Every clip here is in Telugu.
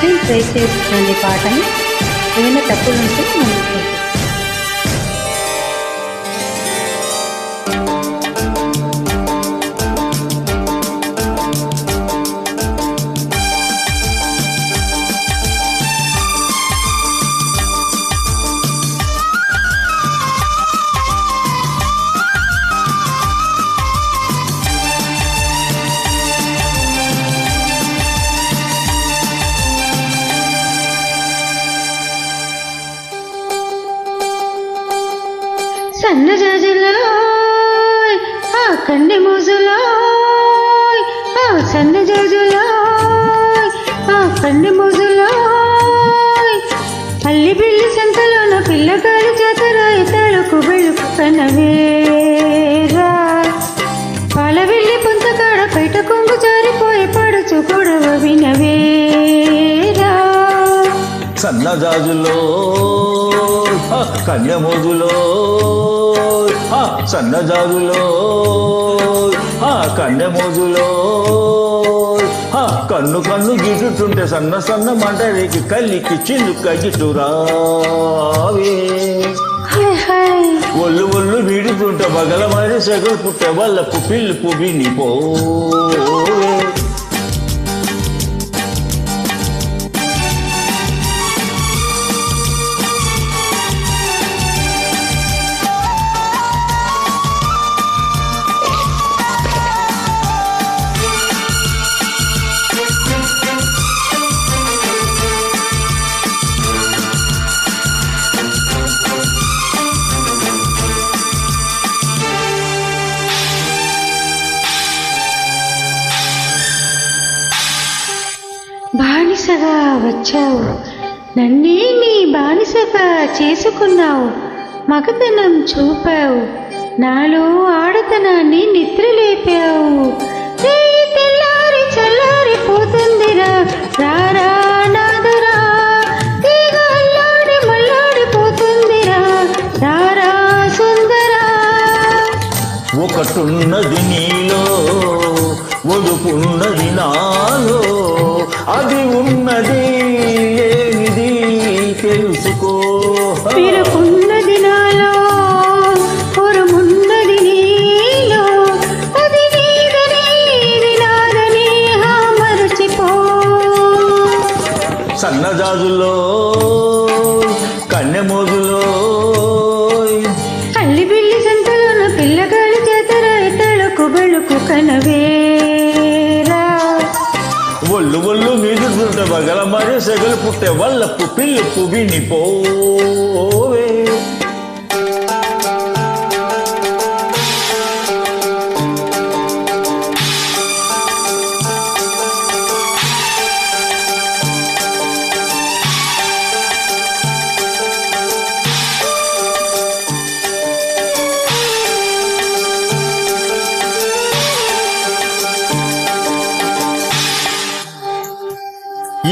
ప్లీజ్ ట్రై చేస్తుంది పాటని ఏమైనా తప్పులుంటే మనకి సన్నజాజులో ఆ కండి మోజులో ఆ సన్నజాజులో ఆ కండి మోజులో అల్లి బిల్లి సంతలోన పిల్లగాలి జాతర తలకు వెలుకు కనవేరా పాల వెళ్ళి పుంతకాడ బయట కొంగు జారిపోయి పడుచు గొడవ వినవేరా సన్నజాజులో కన్యమోజులో సన్నజాజులో కన్యమోజులో కన్ను కన్ను గిట్టుతుంటే సన్న సన్న మంటరికి కల్లికి చిల్లుక గిట్టురావే ఒళ్ళు ఒళ్ళు వీడుతుంటే బగల మరి సగలు పుట్టే వాళ్ళకు పిల్లుపు వినిపోవే బానిసగా వచ్చావు, నన్నే నీ బానిసగా చేసుకున్నావు, మగతనం చూపావు, నాలో ఆడతనాన్ని నిద్రలేపావు. తెల్లారి చల్లారిపోతుందిరా రారా నాదరా, తీగ అల్లాడి మల్లాడిపోతుందిరా రారా సుందరా. ఒకటున్నది నీలో ఒడుపున్నది నాలో, అది ఉన్నది ఏమిది తెలుసుకో. పిలుపున్నది నాలో పొరమున్నది నీలో, అది నీదని నాదని మరచిపో. సన్నజాజులో కన్నెమోజులో అల్లి బిల్లి సంతలోన పిల్లగాలి చేతర తళకు బెళుకు కనవేరా. ఒళ్ళు ఒళ్ళు మీదుంటే బగల మరి సెగలు పుట్టే వాళ్ళకు పిల్లుపు వినిపోవే.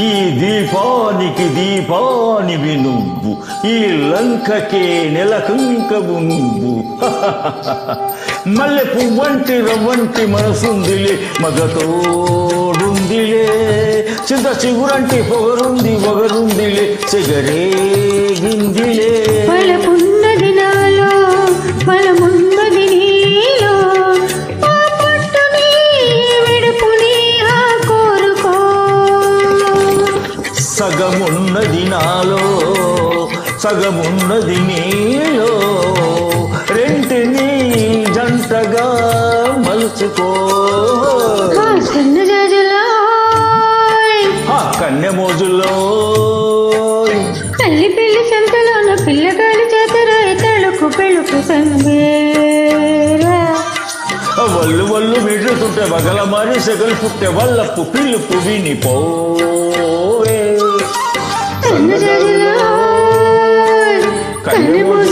ఈ దీపానికి దీపానివి నువ్వు, ఈ లంకకే నెలకంకవు నువ్వు. మల్లె పువ్వంటి రవ్వంటి మనసుందిలే మగతోడుందిలే, చింత చిగురంటి పొగరుంది ఒగరుందిలే చెగరేగిందిలే. బలమున్నది నాలో బలమున్నది నీలో, ఆ పట్టుని విడుపుని ఆ కోరుకో. సగమున్నది నాలో సగమున్నది నీలో, రెంటిని జంటగా మలుచుకో. సన్నజాజులో కన్యమోజులో అల్లి పిల్లి సంతలోన పిల్లగాలి చేతర తళుకు పెళుకు సంబేరా. వల్లు వల్లు మిడుతుంటే బగల మరి సెగలు పుట్టే వాళ్ళకు పిలుపు వినిపోవే. సన్నజాజులో కన్నెమోజులో